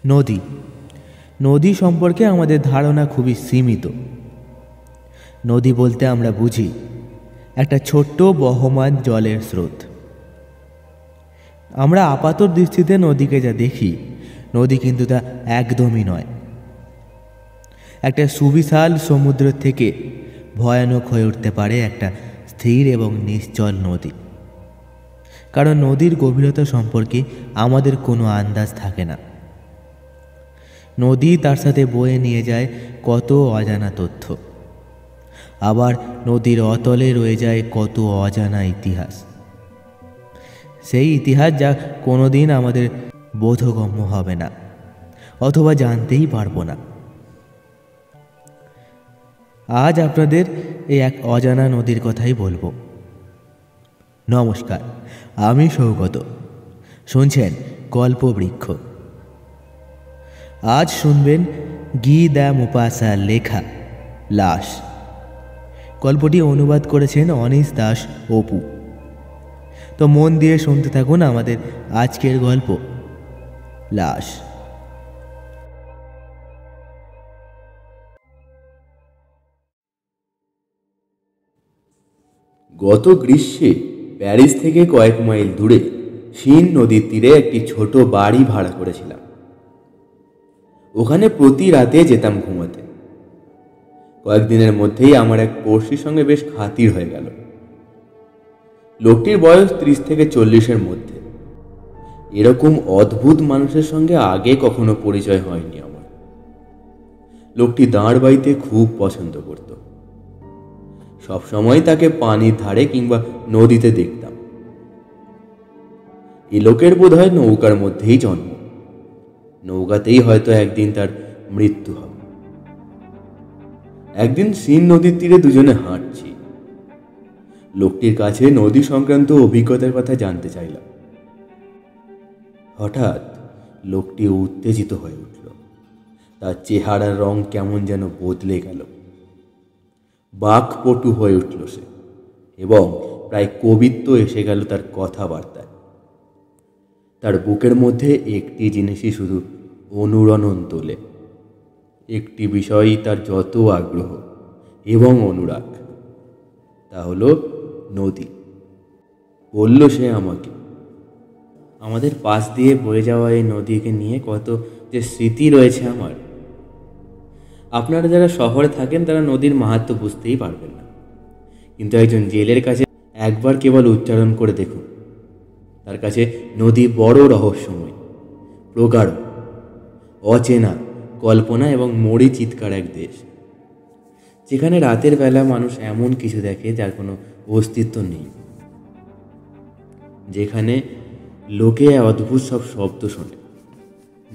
নদী নদী সম্পর্কে আমাদের ধারণা খুবই সীমিত। নদী বলতে আমরা বুঝি একটা ছোট্ট বহমান জলের স্রোত। আমরা আপাত দৃষ্টিতে নদীকে যা দেখি, নদী কিন্তু তা একদমই নয়। একটা সুবিশাল সমুদ্র থেকে ভয়ানক হয়ে উঠতে পারে একটা স্থির এবং নিশ্চল নদী, কারণ নদীর গভীরতা সম্পর্কে আমাদের কোনো আন্দাজ থাকে না। নদী তার সাথে বয়ে নিয়ে যায় কত অজানা তথ্য, আবার নদীর অতলে রয়ে যায় কত অজানা ইতিহাস। সেই ইতিহাস যা কোনোদিন আমাদের বোধগম্য হবে না, অথবা জানতেই পারবো না। আজ আপনাদের এই এক অজানা নদীর কথাই বলবো। নমস্কার, আমি সৌগত, শুনছেন গল্পবৃক্ষ। আজ শুনবেন গি দ্য মুপাসার লেখা লাশ। গল্পটি অনুবাদ করেছেন অনিশ দাস অপু। তো মন দিয়ে শুনতে থাকুন আমাদের আজকের গল্প লাশ। গত গ্রীষ্মে প্যারিস থেকে কয়েক মাইল দূরে সিন নদীর তীরে একটি ছোট বাড়ি ভাড়া করেছিলাম। ওখানে প্রতি রাতে যেতাম ঘুমাতে। কয়েকদিনের মধ্যেই আমার এক পড়শির সঙ্গে বেশ খাতির হয়ে গেল। লোকটির বয়স 30 থেকে 40-এর মধ্যে। এরকম অদ্ভুত মানুষের সঙ্গে আগে কখনো পরিচয় হয়নি আমার। লোকটি দাঁড় বাইতে খুব পছন্দ করত। সবসময় তাকে পানির ধারে কিংবা নদীতে দেখতাম। এই লোকের বোধহয় নৌকার মধ্যেই জন্ম। নৌকাতেই হয়তো একদিন তার মৃত্যু হবে। একদিন সিন নদীর তীরে দুজনে হাঁটছি। লোকটির কাছে নদী সংক্রান্ত অভিজ্ঞতার কথা জানতে চাইলাম। হঠাৎ লোকটি উত্তেজিত হয়ে উঠল। তার চেহারার রং কেমন যেন বদলে গেল। বাকপটু হয়ে উঠল সে, এবং প্রায় কবিত্ব এসে গেল তার কথাবার্তায়। তার বুকের মধ্যে একটি জিনিসই শুধু অনুরণন তোলে, একটি বিষয়ই তার যত আগ্রহ এবং অনুরাগ, তা হলো নদী। বলল সে আমাকে, আমাদের পাশ দিয়ে বয়ে যাওয়া এই নদীকে নিয়ে কত যে স্মৃতি রয়েছে আমার। আপনারা যারা শহরে থাকেন তারা নদীর মাহাত্ম্য বুঝতেই পারবেন না, কিন্তু একজন জেলের কাছে একবার কেবল উচ্চারণ করে দেখুন। তার কাছে নদী বড় রহস্যময়, প্রগাঢ়, অচেনা, কল্পনা এবং মরি চিৎকার এক দেশ, যেখানে রাতের বেলা মানুষ এমন কিছু দেখে যার কোনো অস্তিত্ব নেই, যেখানে লোকে অদ্ভুত সব শব্দ শোনে,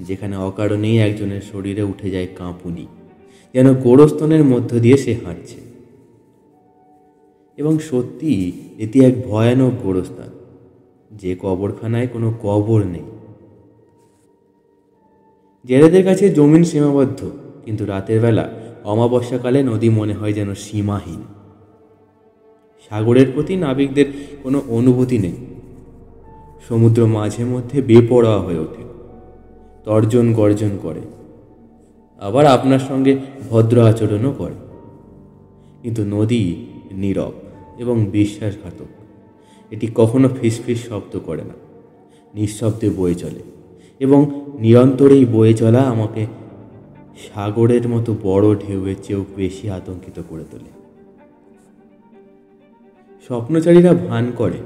যেখানে অকারণেই একজনের শরীরে উঠে যায় কাঁপুনি, যেন গোরস্থানের মধ্য দিয়ে সে হাঁটছে। এবং সত্যি এটি এক ভয়ানক গোরস্থান, যে কবরখানায় কোনো কবর নেই। জেলেদের কাছে জমিন সীমাবদ্ধ, কিন্তু রাতের বেলা অমাবস্যাকালে নদী মনে হয় যেন সীমাহীন। সাগরের প্রতি নাবিকদের কোনো অনুভূতি নেই। সমুদ্র মাঝে মধ্যে বেপরোয়া হয়ে ওঠে, তর্জন গর্জন করে, আবার আপনার সঙ্গে ভদ্র আচরণও করে। কিন্তু নদী নীরব এবং বিশ্বাসঘাতক। এটি কখনো ফিসফিস শব্দ করে না, নিঃশব্দে বয়ে চলে, এবং নিরন্তরেই বয়ে চলা আমাকে সাগরের মতো বড় ঢেউয়ের চেয়েও বেশি আতঙ্কিত করে তোলে। স্বপ্নচারীরা ভান করে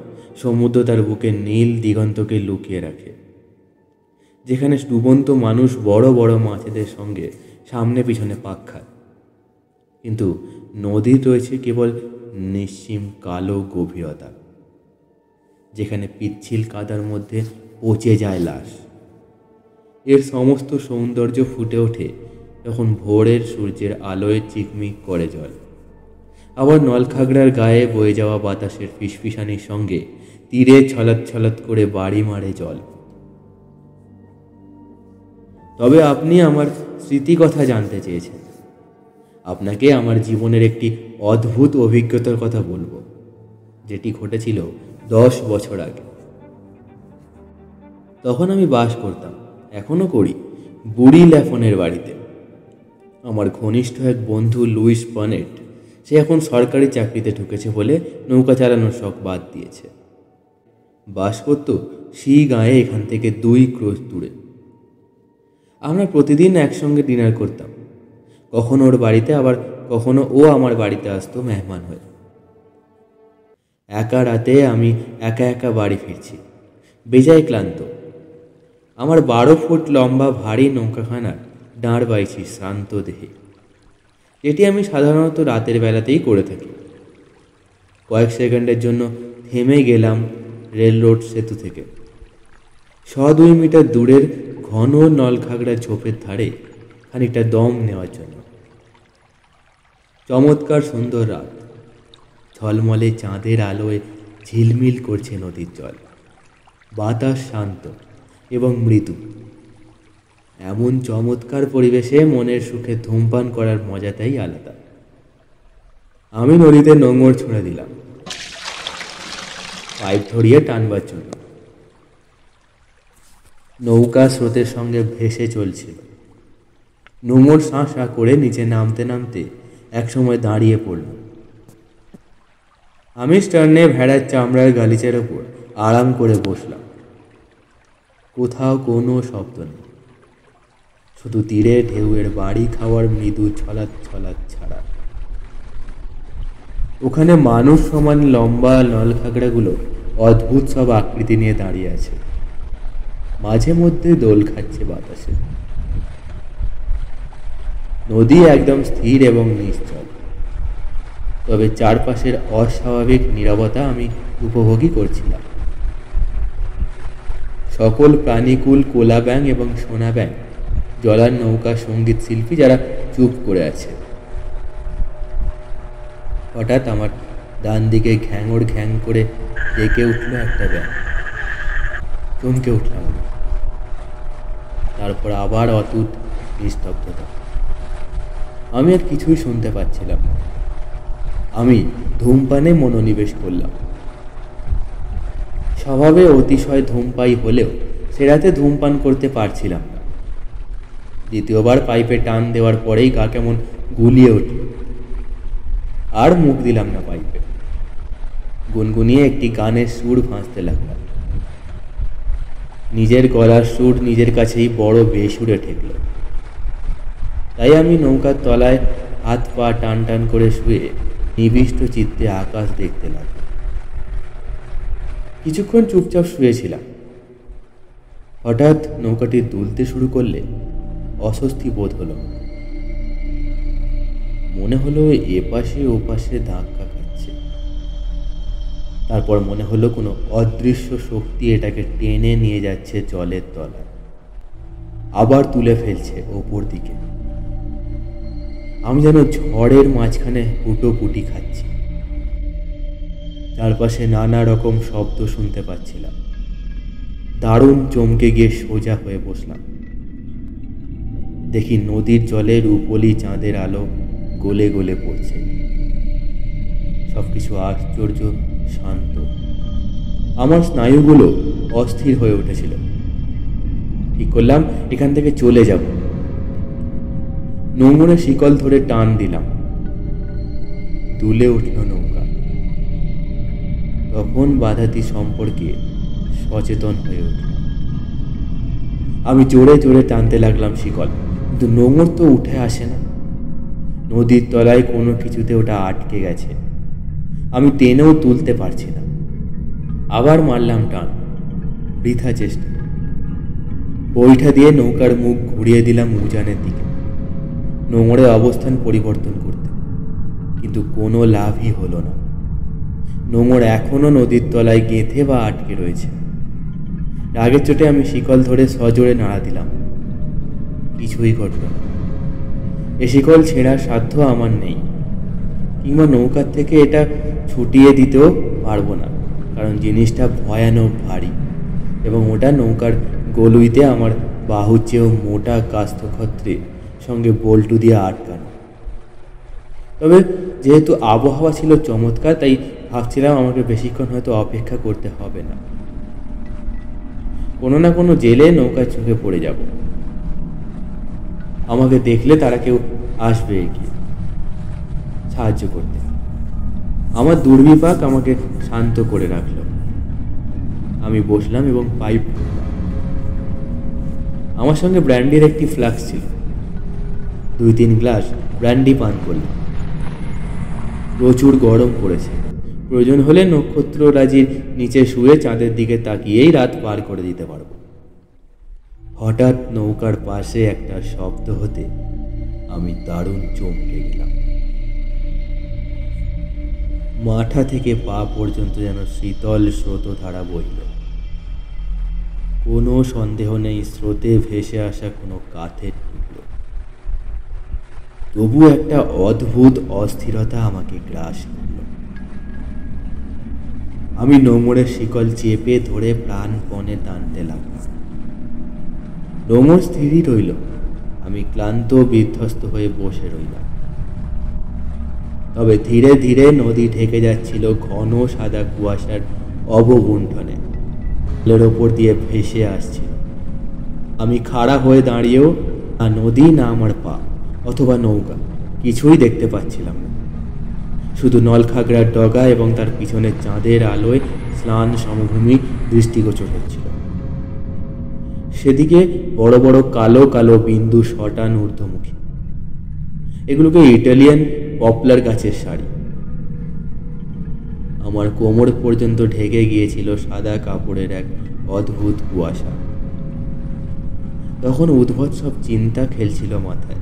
সমুদ্র তার বুকে নীল দিগন্তকে লুকিয়ে রাখে, যেখানে ডুবন্ত মানুষ বড় বড় মাছেদের সঙ্গে সামনে পিছনে পাক খায়। কিন্তু নদীর রয়েছে কেবল নিশ্চিম কালো গভীরতা, যেখানে পিচ্ছিল কাদার মধ্যে পচে যায় লাশ। এর সমস্ত সৌন্দর্য ফুটে ওঠে যখন ভোরের সূর্যের আলোয় চিকমিক করে জল, আবার নলখাগড়ার গায়ে বয়ে যাওয়া বাতাসের ফিসফিসানির সঙ্গে তীরে ছলাৎ ছলাৎ করে বাড়ি মারে জল। তবে আপনি আমার স্মৃতি কথা জানতে চেয়েছেন। আপনাকে আমার জীবনের একটি অদ্ভুত অভিজ্ঞতার কথা বলবো, যেটি ঘটেছিল 10 বছর আগে। তখন আমি বাস করতাম, এখনো করি, বুড়ি ল্যাফনের বাড়িতে। আমার ঘনিষ্ঠ এক বন্ধু লুইস পনেট, সে এখন সরকারি চাকরিতে ঢুকেছে বলে নৌকা চালানোর শখ বাদ দিয়েছে। বাস করত গাঁয়ে এখান থেকে 2 ক্রোশ দূরে। আমরা প্রতিদিন একসঙ্গে ডিনার করতাম, কখনো ওর বাড়িতে, আবার কখনো ও আমার বাড়িতে আসতো মেহমান হয়ে। একা রাতে আমি একা একা বাড়ি ফিরছি, বেজায় ক্লান্ত। আমার 12 ফুট লম্বা ভারী নৌকাখানার দাঁড় বাইছি শ্রান্ত দেহে, এটি আমি সাধারণত রাতের বেলাতেই করে থাকি। কয়েক সেকেন্ডের জন্য থেমে গেলাম রেল রোড সেতু থেকে। 100-2 মিটার দূরের ঘন নলখাগড়া ঝোপের ধারে খানিকটা দম নেওয়ার জন্য। চমৎকার সুন্দর রাত, ঝলমলে চাঁদের আলোয় ঝিলমিল করছে নদীর জল। বাতাস শান্ত এবং মৃদু। এমন চমৎকার পরিবেশে মনের সুখে ধূমপান করার মজাটাই আলাদা। আমি নদীতে নোঙর ছুঁড়ে দিলাম পাইপ ধরিয়ে টানবার জন্য। নৌকা স্রোতের সঙ্গে ভেসে চলছিল। নোঙর শাঁ শাঁ করে নিচে নামতে নামতে একসময় দাঁড়িয়ে পড়ল। আমি স্টার্নে ভেড়ার চামড়ার গালিচার ওপর আরাম করে বসলাম। কোথাও কোনো শব্দ নেই, শুধু তীরে ঢেউয়ের বাড়ি খাওয়ার মৃদু ছলাৎ ছলাৎ ছাড়া। ওখানে মানুষ সমান লম্বা নলখাগড়াগুলো অদ্ভুত সব আকৃতি নিয়ে দাঁড়িয়ে আছে, মাঝে মধ্যে দোল খাচ্ছে বাতাসে। নদী একদম স্থির এবং নিশ্চল, তবে চারপাশের অস্বাভাবিক নীরবতা আমি উপভোগই করছিলাম। সকল প্রাণীকুল কোলা ব্যাঙ এবং সোনা ব্যাঙ, জলার নৌকা সঙ্গীত শিল্পী যারা চুপ করে আছে। হঠাৎ আমার ডান দিকে ঘ্যাঙর ঘ্যাং করে ডেকে উঠল একটা ব্যাঙ। চমকে উঠলাম আমি। তারপর আবার অতুট নিস্তব্ধতা। আমি আর কিছুই শুনতে পাচ্ছিলাম না। আমি ধূমপানে মনোনিবেশ করলাম। স্বভাবে অতিশয় ধূমপাই হলেও সে রাতে ধূমপান করতে পারছিলাম না। দ্বিতীয়বার পাইপে টান দেওয়ার পরেই গা কেমন গুলিয়ে উঠল। আর মুখ দিলাম না পাইপে। গুনগুনিয়ে একটি গানের সুর ভাঁজতে লাগলাম। নিজের গলার সুর নিজের কাছেই বড় বেসুরে ঠেকল। তাই আমি নৌকার তলায় হাত পা টান টান করে শুয়ে নিবিষ্ট চিত্তে আকাশ দেখতে লাগলাম। কিছুক্ষণ চুপচাপ শুয়েছিলাম। হঠাৎ নৌকাটি দুলতে শুরু করলে অস্বস্তি বোধ হলো। মনে হলো এপাশে ওপাশে ধাক্কা খাচ্ছে। তারপর মনে হলো কোনো অদৃশ্য শক্তি এটাকে টেনে নিয়ে যাচ্ছে জলের তলায়, আবার তুলে ফেলছে ওপর দিকে। আমি যেন ঝড়ের মাঝখানে হুটোপুটি খাচ্ছি। চারপাশে নানা রকম শব্দ শুনতে পাচ্ছিলাম। দারুণ চমকে গিয়ে সোজা হয়ে বসলাম। দেখি নদীর জলে রূপলি চাঁদের আলো গলে গলে পড়ছে। সবকিছু আশ্চর্য শান্ত। আমার স্নায়ুগুলো অস্থির হয়ে উঠেছিল। ঠিক করলাম এখান থেকে চলে যাব। নোঙরে শিকল ধরে টান দিলাম। দুলে উঠল নৌকা। তখন বাধাটি সম্পর্কে সচেতন হয়ে উঠল। আমি জোরে জোরে টানতে লাগলাম শিকল, কিন্তু নোঙর তো উঠে আসে না। নদীর তলায় কোনো কিছুতে ওটা আটকে গেছে। আমি টেনেও তুলতে পারছি না। আবার মারলাম টান, বৃথা চেষ্টা। বৈঠা দিয়ে নৌকার মুখ ঘুরিয়ে দিলাম উজানের দিকে, নোঙরে অবস্থান পরিবর্তন করতে, কিন্তু কোনো লাভই হলো না। নোঙর এখনো নদীর তলায় গেঁথে বা আটকে রয়েছে। রাগের চোটে আমি শিকল ধরে সজোরে নাড়া দিলাম। কিছুই ঘটল না। এ শিকল ছেঁড়ার সাধ্য আমার নেই, কিংবা নৌকার থেকে এটা ছুটিয়ে দিতেও পারবো না, কারণ জিনিসটা ভয়ানক ভারী এবং ওটা নৌকার গলুইতে আমার বাহুর চেয়েও মোটা কাষ্ঠক্ষত্রে সঙ্গে বল্টু দিয়ে আটকানো। তবে যেহেতু আবহাওয়া ছিল চমৎকার, তাই ভাবছিলাম আমাকে বেশিক্ষণ হয়তো অপেক্ষা করতে হবে না। কোনো না কোনো জেলে নৌকায় চোখে পড়ে যাব। আমাকে দেখলে তারা কেউ আসবে এগিয়ে সাহায্য করতে। আমার দুর্বিপাক আমাকে শান্ত করে রাখলো। আমি বসলাম এবং পাইপ, আমার সঙ্গে ব্র্যান্ডির একটি ফ্লাক্স ছিল। 2-3 গ্লাস ব্র্যান্ডি পান করলাম। প্রচুর গরম পড়েছে, প্রয়োজন হলে নক্ষত্ররাজির নিচে শুয়ে চাঁদের দিকে তাকিয়েই রাত পার করে দিতে পারব। হঠাৎ নৌকার পাশে একটা শব্দ হতে আমি দারুণ চমকে গেলাম। মাথা থেকে পা পর্যন্ত যেন শীতল স্রোতধারা বইল। কোনো সন্দেহ নেই স্রোতে ভেসে আসা কোনো কাঠের টুকরো। তবু একটা অদ্ভুত অস্থিরতা আমাকে গ্রাস করল। আমি নোঙরের শিকল চেপে ধরে প্রাণপণে টানতে লাগলাম। নোঙর স্থিরই রইল। আমি ক্লান্ত বিধ্বস্ত হয়ে বসে রইলাম। তবে ধীরে ধীরে নদী ঢেকে যাচ্ছিল ঘন সাদা কুয়াশার অবগুণ্ঠনে। জলের ওপর দিয়ে ভেসে আসছিল। আমি খাড়া হয়ে দাঁড়িয়েও না নদী না আমার পা অথবা নৌকা কিছুই দেখতে পাচ্ছিলাম না। শুধু নলখাগড়ার ডগা এবং তার পিছনে চাঁদের আলোয় স্নান সমভূমি দৃষ্টিগোচর হচ্ছিল। সেদিকে বড় বড় কালো কালো বিন্দু শটান ঊর্ধ্বমুখী। এগুলোকে ইটালিয়ান পপলার গাছের সারি। আমার কোমর পর্যন্ত ঢেকে গিয়েছিল সাদা কাপড়ের এক অদ্ভুত কুয়াশা। তখন উদ্ভট সব চিন্তা খেলছিল মাথায়।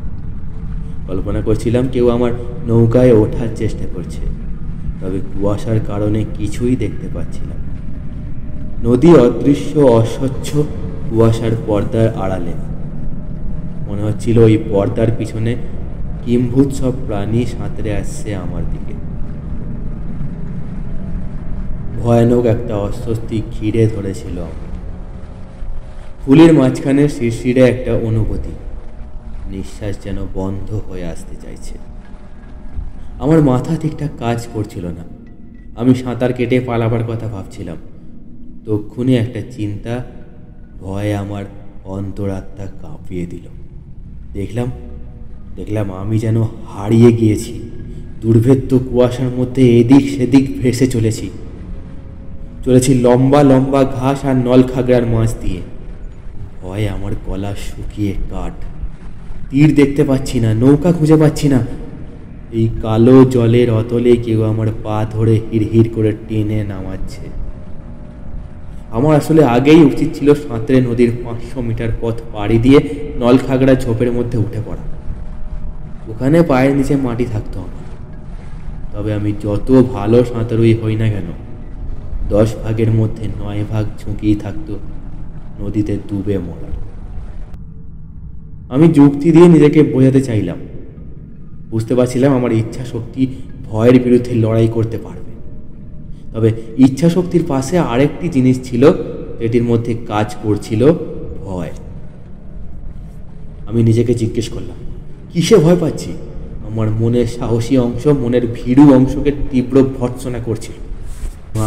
কল্পনা করছিলাম কেউ আমার নৌকায় ওঠার চেষ্টা করছে, তবে কুয়াশার কারণে কিছুই দেখতে পাচ্ছিলাম না। নদী অদৃশ্য অস্বচ্ছ কুয়াশার পর্দার আড়ালে। মনে হচ্ছিল ওই পর্দার পিছনে কিম্ভূত সব প্রাণী সাঁতরে আসছে আমার দিকে। ভয়ানক একটা অস্বস্তি ঘিরে ধরেছিল আমার। ফুলের মাঝখানে শিরশিরে একটা অনুভূতি, নিঃশ্বাস যেন বন্ধ হয়ে আসতে চাইছে। আমার মাথা ঠিকঠাক কাজ করছিল না। আমি সাঁতার কেটে পালাবার কথা ভাবছিলাম। তক্ষুনি একটা চিন্তা ভয়ে আমার অন্তরাত্মা কাঁপিয়ে দিল। দেখলাম আমি যেন হারিয়ে গিয়েছি। দুর্ভেদ্য কুয়াশার মধ্যে এদিক সেদিক ভেসে চলেছি লম্বা লম্বা ঘাস আর নলখাগড়ার মাছ দিয়ে। ভয়ে আমার গলা শুকিয়ে কাঠ। তীর দেখতে পাচ্ছি না, নৌকা খুঁজে পাচ্ছি না। এই কালো জলের অতলে কেউ আমার পা ধরে হিড়হিড় করে টেনে নামাচ্ছে। আমার আসলে আগেই উচিত ছিল সাঁতরে নদীর 500 মিটার পথ পাড়ি দিয়ে নলখাগড়া ঝোপের মধ্যে উঠে পড়া। ওখানে পায়ের নিচে মাটি থাকতো আমার। তবে আমি যত ভালো সাঁতারুই হই না কেন, 10 ভাগের মধ্যে 9 ভাগ ঝুঁকিই থাকতো নদীতে ডুবে মরার। আমি যুক্তি দিয়ে নিজেকে বোঝাতে চাইলাম। বুঝতে পারছিলাম আমার ইচ্ছা শক্তি ভয়ের বিরুদ্ধে লড়াই করতে পারবে। তবে ইচ্ছা শক্তির পাশে আরেকটি জিনিস ছিল, যেটির মধ্যে কাজ করছিল ভয়। আমি নিজেকে জিজ্ঞেস করলাম, কিসে ভয় পাচ্ছি? আমার মনের সাহসী অংশ মনের ভীরু অংশকে তীব্র ভর্ৎসনা করছিল।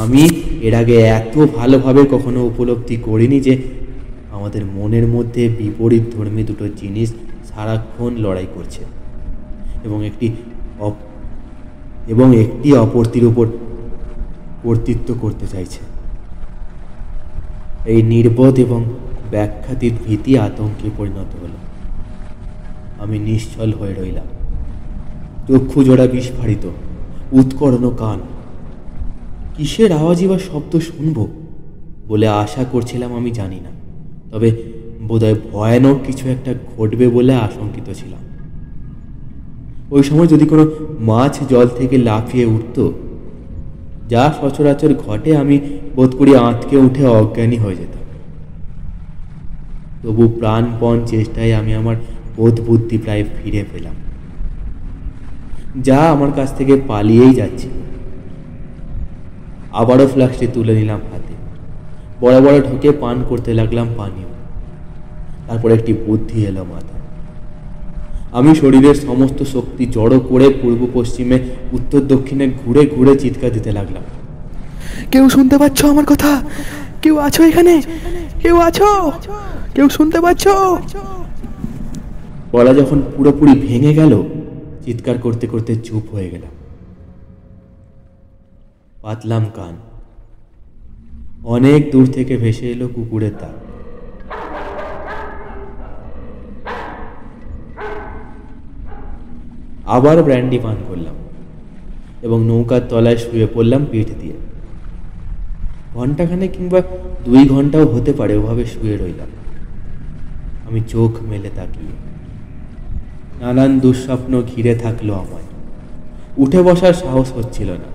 আমি এর আগে এত ভালোভাবে কখনো উপলব্ধি করিনি যে আমাদের মনের মধ্যে বিপরীত ধর্মী দুটো জিনিস সারাক্ষণ লড়াই করছে এবং একটি অপরটির উপর কর্তৃত্ব করতে চাইছে। এই নির্বোধ এবং ব্যাখ্যাতীত ভীতি আতঙ্কে পরিণত হলো। আমি নিশ্চল হয়ে রইলাম, চক্ষু জোড়া বিস্ফারিত, উৎকর্ণ কান। কিসের আওয়াজই বা শব্দ শুনব বলে আশা করছিলাম আমি জানি না, তবে বোধহয় ভয়ানক কিছু একটা ঘটবে বলে আশঙ্কিত ছিলাম। ওই সময় যদি কোনো মাছ জল থেকে লাফিয়ে উঠত, যা সচরাচর ঘটে, আমি বোধ করি আঁতকে উঠে অজ্ঞানী হয়ে যেতাম। তবু প্রাণপণ চেষ্টায় আমি আমার বোধ বুদ্ধি প্রায় ফিরে পেলাম। যা আমার কাছ থেকে পালিয়েই যাচ্ছে। আবারও ফ্লাস্কটি তুলে নিলাম হাতে, বড় বড় ঢুকে পান করতে লাগলাম পানীয়। তারপর একটি বুদ্ধি এলো মাথায়। আমি শরীরের সমস্ত শক্তি জড়ো করে পূর্ব পশ্চিমে উত্তর দক্ষিণে ঘুরে ঘুরে চিৎকার দিতে লাগলাম, কেউ শুনতে পাচ্ছ আমার কথা? কেউ আছো এখানে? কেউ আছো? কেউ শুনতে পাচ্ছ? গলা যখন পুরোপুরি ভেঙে গেল, চিৎকার করতে করতে চুপ হয়ে গেলাম। পাতলাম কান। অনেক দূর থেকে ভেসে এলো কুকুরের ডাক। আবার ব্র্যান্ডি পান করলাম এবং নৌকার তলায় শুয়ে পড়লাম পিঠ দিয়ে। ঘন্টাখানে কিংবা 2 ঘন্টাও হতে পারে ওভাবে শুয়ে রইলাম। আমি চোখ মেলে তাকিয়ে। নানান দুঃস্বপ্ন ঘিরে থাকলো আমায়। উঠে বসার সাহস হচ্ছিল না,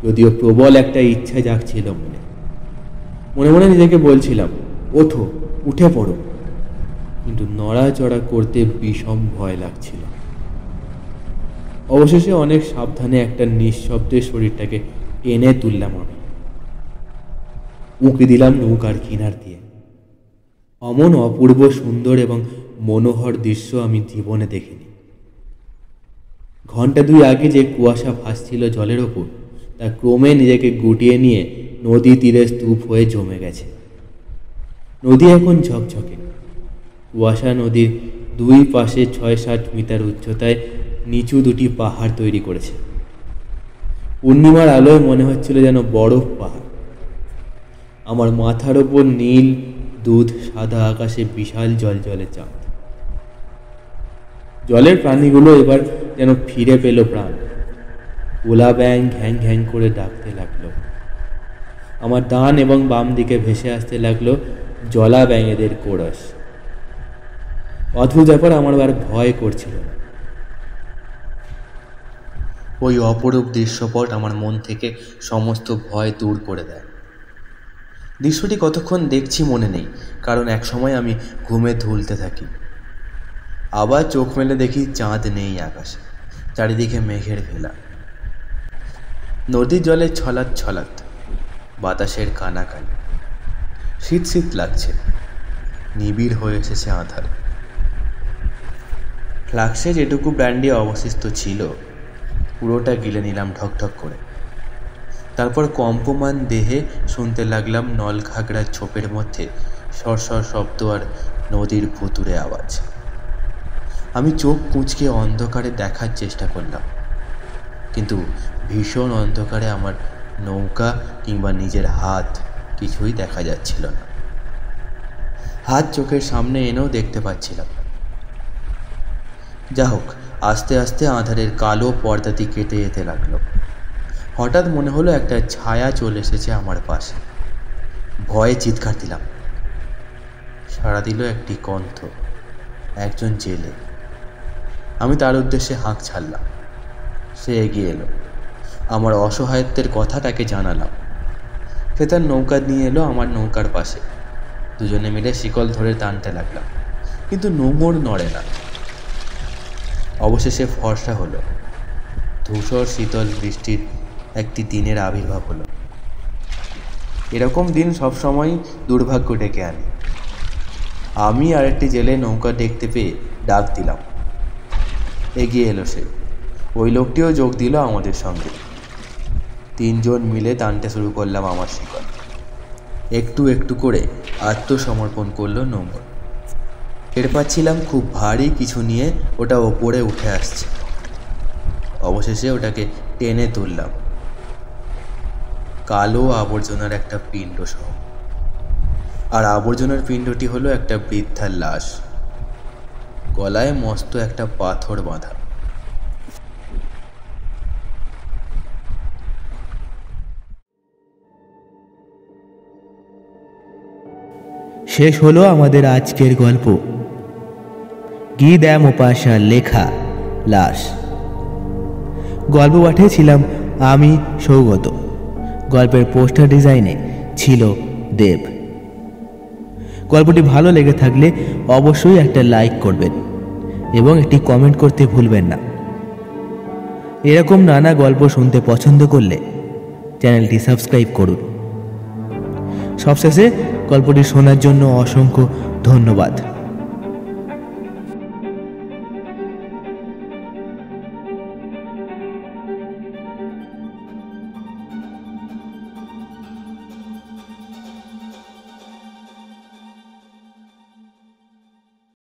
যদিও প্রবল একটা ইচ্ছা জাগছিল মনে। মনে মনে নিজেকে বলছিলাম, ওঠো, উঠে পড়ো, কিন্তু নড়াচড়া করতে বিষম ভয় লাগছিল। অবশেষে অনেক সাবধানে একটা নিঃশব্দে শরীরটাকে টেনে তুললাম আমি। উঁকি দিলাম নৌকার কিনার দিয়ে। অমন অপূর্ব সুন্দর এবং মনোহর দৃশ্য আমি জীবনে দেখিনি। ঘন্টা 2 আগে যে কুয়াশা ভাসছিল জলের ওপর, তা ক্রমে নিজেকে গুটিয়ে নিয়ে নদী তীরে স্তূপ হয়ে জমে গেছে। নদী এখন ঝকঝকে। কুয়াশা নদীর 2 পাশে 6-7 মিটার উচ্চতায় নিচু 2টি পাহাড় তৈরি করেছে। পূর্ণিমার আলোয় মনে হচ্ছিল যেন বরফ পাহাড়। আমার মাথার ওপর নীল দুধ সাদা আকাশে বিশাল জলজলে চাঁদ। জলের প্রাণীগুলো এবার যেন ফিরে পেল প্রাণ। ওলা ব্যাং ঘ্যাং ঘ্যাং করে ডাকতে লাগলো। আমার ডান এবং বাম দিকে ভেসে আসতে লাগলো জলা ব্যাঙেদের কোরাস। অদ্ভুত ব্যাপার, আমার আর ভয় করছিল না। ওই অপরূপ দৃশ্যপট আমার মন থেকে সমস্ত ভয় দূর করে দেয়। দৃশ্যটি কতক্ষণ দেখছি মনে নেই, কারণ এক সময় আমি ঘুমে ধুলতে থাকি। আবার চোখ মেলে দেখি চাঁদ নেই আকাশে, চারিদিকে মেঘের ভেলা। নদীর জলে ছলাৎ ছলাৎ, বাতাসের কানাকানি। শীত শীত লাগছে, নিবিড় হয়ে এসেছে আঁধার। ফ্লাক্সে যেটুকু ব্র্যান্ডি অবশিষ্ট ছিল পুরোটা গিলে নিলাম ঢকঢক করে। তারপর কম্পমান দেহে শুনতে লাগলাম নলঘাগড়ার ছোপের মধ্যে সরসর শব্দ আর নদীর ভুতুড়ে আওয়াজ। আমি চোখ কুঁচকে অন্ধকারে দেখার চেষ্টা করলাম, কিন্তু ভীষণ অন্ধকারে আমার নৌকা কিংবা নিজের হাত কিছুই দেখা যাচ্ছিল না। হাত চোখের সামনে এনেও দেখতে পাচ্ছিলাম। যা হোক, আস্তে আস্তে আঁধারের কালো পর্দাটি কেটে যেতে লাগলো। হঠাৎ মনে হলো একটা ছায়া চলে এসেছে আমার পাশে। ভয়ে চিৎকার দিলাম। সাড়া দিল একটি কণ্ঠ, একজন জেলে। আমি তার উদ্দেশ্যে হাঁক ছাড়লাম। সে এগিয়ে এলো। আমার অসহায়ত্বের কথা তাকে জানালাম। সে তার নৌকা নিয়ে এলো আমার নৌকার পাশে। দুজনে মিলে শিকল ধরে টানতে লাগলাম, কিন্তু নোঙর নড়ে না। অবশেষে ফর্সা হলো। ধূসর শীতল বৃষ্টির একটি দিনের আবির্ভাব হলো। এরকম দিন সবসময় দুর্ভাগ্য ডেকে আনে। আমি আর একটি জেলে নৌকা দেখতে পেয়ে ডাক দিলাম। এগিয়ে এলো সে। ওই লোকটিও যোগ দিল আমাদের সঙ্গে। 3 জন মিলে টানতে শুরু করলাম আমার শিকল। একটু একটু করে আত্মসমর্পণ করলো নোঙর। টের পাচ্ছিলাম খুব ভারী কিছু নিয়ে ওটা ওপরে উঠে আসছে। অবশেষে ওটাকে টেনে তুললাম। কালো আবর্জনার একটা পিণ্ড সহ। আর আবর্জনার পিণ্ডটি হলো একটা বৃদ্ধার লাশ, গলায় মস্ত একটা পাথর বাঁধা। শেষ হলো আমাদের আজকের গল্প। গীতা মোপাসার লেখা লাশ। গল্প পাঠিয়েছিলাম আমি, সৌগত। গল্পের পোস্টার ডিজাইনে ছিল দেব। গল্পটি ভালো লেগে থাকলে অবশ্যই একটা লাইক করবেন এবং একটি কমেন্ট করতে ভুলবেন না। এরকম নানা গল্প শুনতে পছন্দ করলে চ্যানেলটি সাবস্ক্রাইব করুন। সবশেষে গল্পটি শোনার জন্য অসংখ্য ধন্যবাদ।